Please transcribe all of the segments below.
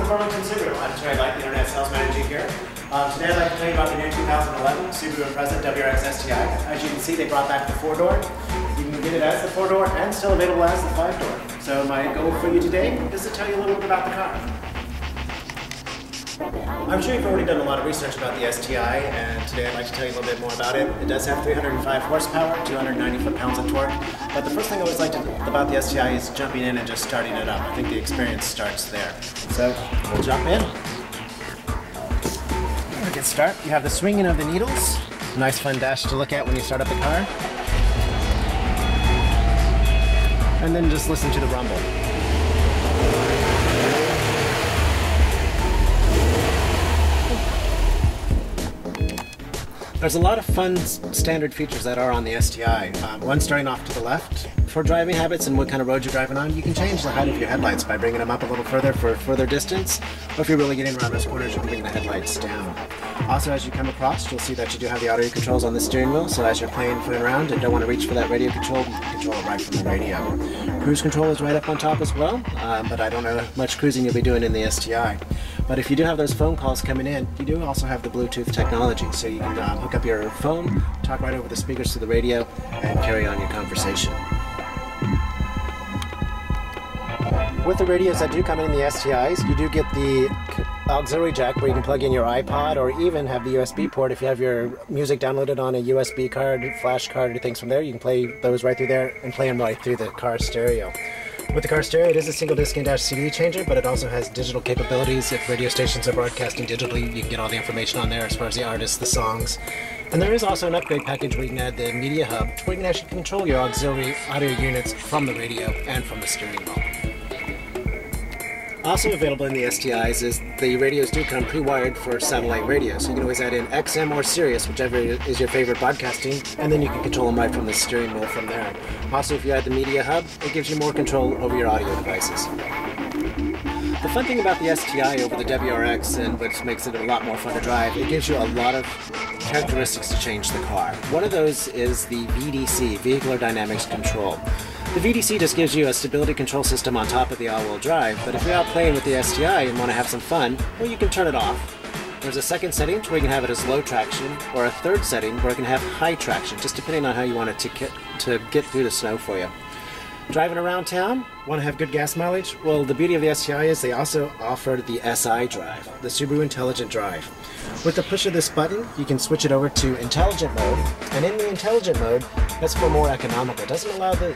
from Burlington Subaru. I'm Terry Light, the Internet Sales Manager here. Today I'd like to tell you about the new 2011 Subaru Impreza WRX STI. As you can see, they brought back the 4-door. You can get it as the 4-door and still available as the 5-door. So my goal for you today is to tell you a little bit about the car. I'm sure you've already done a lot of research about the STI, and today I'd like to tell you a little bit more about it. It does have 305 horsepower, 290 foot-pounds of torque, but the first thing I always like about the STI is jumping in and just starting it up. I think the experience starts there. So we'll jump in. We'll get started. You have the swinging of the needles. Nice fun dash to look at when you start up the car. And then just listen to the rumble. There's a lot of fun standard features that are on the STI. One starting off to the left. For driving habits and what kind of road you're driving on, you can change the height of your headlights by bringing them up a little further for further distance. Or if you're really getting around those corners, you can bring the headlights down. Also, as you come across, you'll see that you do have the audio controls on the steering wheel, so as you're playing around and don't want to reach for that radio control, you can control it right from the radio. Cruise control is right up on top as well, but I don't know much cruising you'll be doing in the STI. But if you do have those phone calls coming in, you do also have the Bluetooth technology, so you can hook up your phone, talk right over the speakers to the radio, and carry on your conversation. With the radios that do come in the STIs, you do get the auxiliary jack where you can plug in your iPod or even have the USB port. If you have your music downloaded on a USB card, flash card, or things from there, you can play those right through there and play them right through the car stereo. With the car stereo, it is a single disc and CD changer, but it also has digital capabilities. If radio stations are broadcasting digitally, you can get all the information on there as far as the artists, the songs. And there is also an upgrade package where you can add the media hub, where you can actually control your auxiliary audio units from the radio and from the steering wheel. Also available in the STIs is the radios do come pre-wired for satellite radio, so you can always add in XM or Sirius, whichever is your favorite broadcasting, and then you can control them right from the steering wheel from there. Also, if you add the media hub, it gives you more control over your audio devices. The fun thing about the STI over the WRX, and which makes it a lot more fun to drive, it gives you a lot of characteristics to change the car. One of those is the VDC, Vehicular Dynamics Control. The VDC just gives you a stability control system on top of the all-wheel drive, but if you're out playing with the STI and want to have some fun, well, you can turn it off. There's a second setting where you can have it as low traction, or a third setting where it can have high traction, just depending on how you want it to get through the snow for you. Driving around town, want to have good gas mileage? Well, the beauty of the STI is they also offer the SI drive, the Subaru Intelligent Drive. With the push of this button, you can switch it over to Intelligent mode, and in the Intelligent mode, that's for more economical. It doesn't allow the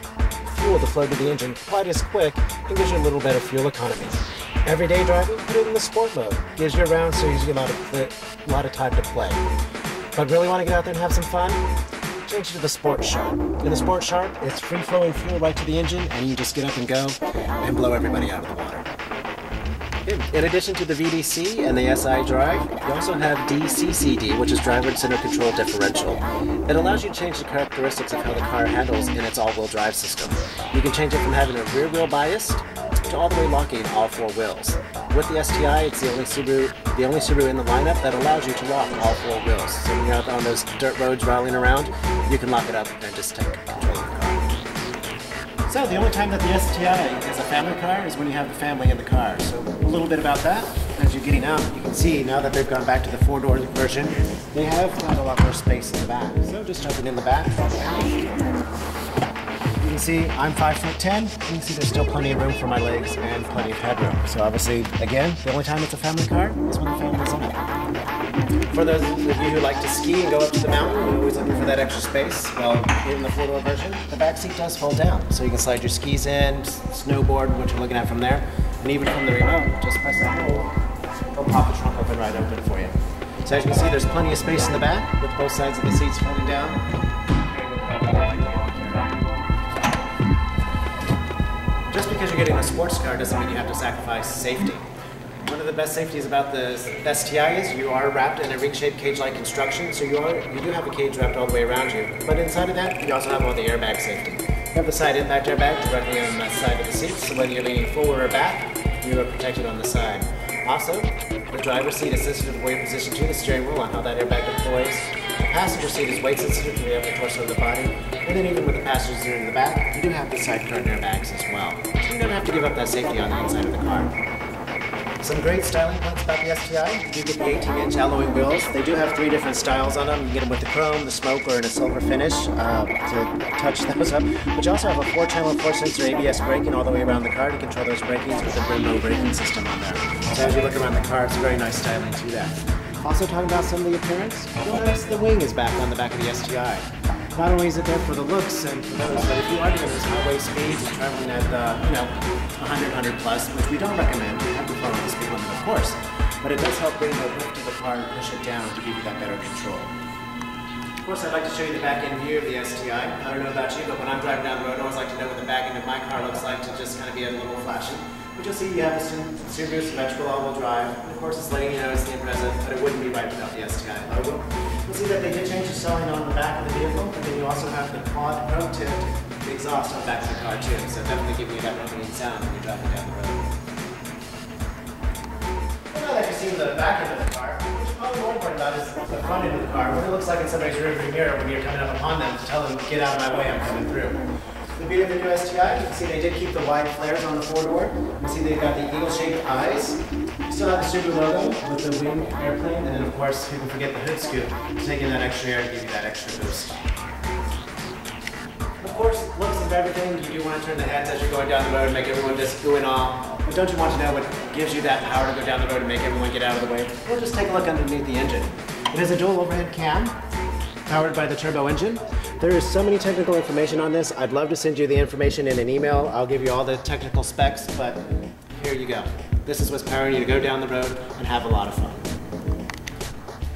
fuel to flow to the engine quite as quick, and gives you a little better fuel economy. Everyday driving, put it in the Sport mode. Gives you around, so you get a lot of time to play. But really want to get out there and have some fun? Change it to the Sport Sharp. In the Sport Sharp, it's free-flowing fuel right to the engine, and you just get up and go and blow everybody out of the water. In addition to the VDC and the SI drive, you also have DCCD, which is driver center control differential. It allows you to change the characteristics of how the car handles in its all-wheel drive system. You can change it from having a rear wheel biased to all the way locking all 4 wheels. With the STI, it's the only Subaru in the lineup that allows you to lock all 4 wheels. So when you're out on those dirt roads rolling around, you can lock it up and just take control of the car. So the only time that the STI is a family car is when you have the family in the car. So a little bit about that. As you're getting out, you can see now that they've gone back to the 4-door version, they have got a lot more space in the back. So just jumping in the back. You can see I'm 5'10". You can see there's still plenty of room for my legs and plenty of headroom. So obviously, again, the only time it's a family car is when the family's in it. For those of you who like to ski and go up to the mountain, you're always looking for that extra space. Well, in the 4-door version, the back seat does fold down. So you can slide your skis in, snowboard, what you're looking at from there, and even from the remote, just press that hole, it'll pop the trunk open right open for you. So as you can see, there's plenty of space in the back with both sides of the seats folding down. Just because you're getting a sports car doesn't mean you have to sacrifice safety. One of the best safeties about the STI is you are wrapped in a ring-shaped cage-like construction, so you do have a cage wrapped all the way around you. But inside of that, you also have all the airbag safety. You have the side impact airbag directly on the side of the seat, so whether you're leaning forward or back, you are protected on the side. Also, the driver's seat is sensitive to weight position to the steering wheel on how that airbag deploys. The passenger seat is weight sensitive to the upper torso of the body, and then even with the passengers in the back, you do have the side curtain airbags as well. So you don't have to give up that safety on the inside of the car. Some great styling points about the STI. You do get the 18-inch alloy wheels. They do have 3 different styles on them. You can get them with the chrome, the smoke, or in a silver finish to touch those up. But you also have a 4-channel, 4-sensor ABS braking all the way around the car to control those brakings with a Brembo braking system on there. So as you look around the car, it's very nice styling to that. Also talking about some of the appearance, you'll notice the wing is back on the back of the STI. Not only is it there for the looks and for those, but if you are doing those highway speeds and traveling at 100 plus, which we don't recommend, you have to follow the speed limit, of course, but it does help bring the lift to the car and push it down to give you that better control. Of course, I'd like to show you the back end view of the STI. I don't know about you, but when I'm driving down the road, I always like to know what the back end of my car looks like to just kind of be a little flashy. But you'll see you have a Subaru symmetrical all-wheel drive. And of course, it's letting you know it's the Impreza, but it wouldn't be right without the STI logo. You'll see that they did change the styling on the back of the vehicle, and then you also have the quad chrome tipped exhaust on the back of the car too, so definitely giving you that rumbling sound when you're driving down the road. Well, now that you've seen the back end of the car, what you're probably more important about is the front end of the car, what it looks like in somebody's rearview mirror when you're coming up upon them to tell them, get out of my way, I'm coming through. The beauty of the new STI, you can see they did keep the wide flares on the four-door. You can see they've got the eagle-shaped eyes. You still have the Subaru logo with the wing airplane, and then of course, people forget the hood scoop, taking that extra air to give you that extra boost. Of course, looks of everything, you do want to turn the heads as you're going down the road and make everyone just ooh and ah. But don't you want to know what gives you that power to go down the road and make everyone get out of the way? Well, just take a look underneath the engine. It is a dual overhead cam, powered by the turbo engine. There is so many technical information on this. I'd love to send you the information in an email. I'll give you all the technical specs, but here you go. This is what's powering you to go down the road and have a lot of fun.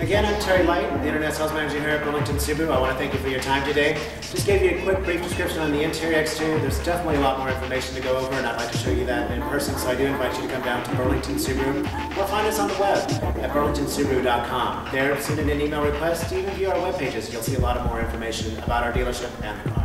Again, I'm Terry Light, the Internet Sales Manager here at Burlington Subaru. I want to thank you for your time today. Just gave you a quick, brief description on the interior exterior. There's definitely a lot more information to go over, and I'd like to show you that in person, so I do invite you to come down to Burlington Subaru, or find us on the web at burlingtonsubaru.com. There, send in an email request, even view our web pages. You'll see a lot of more information about our dealership and the car.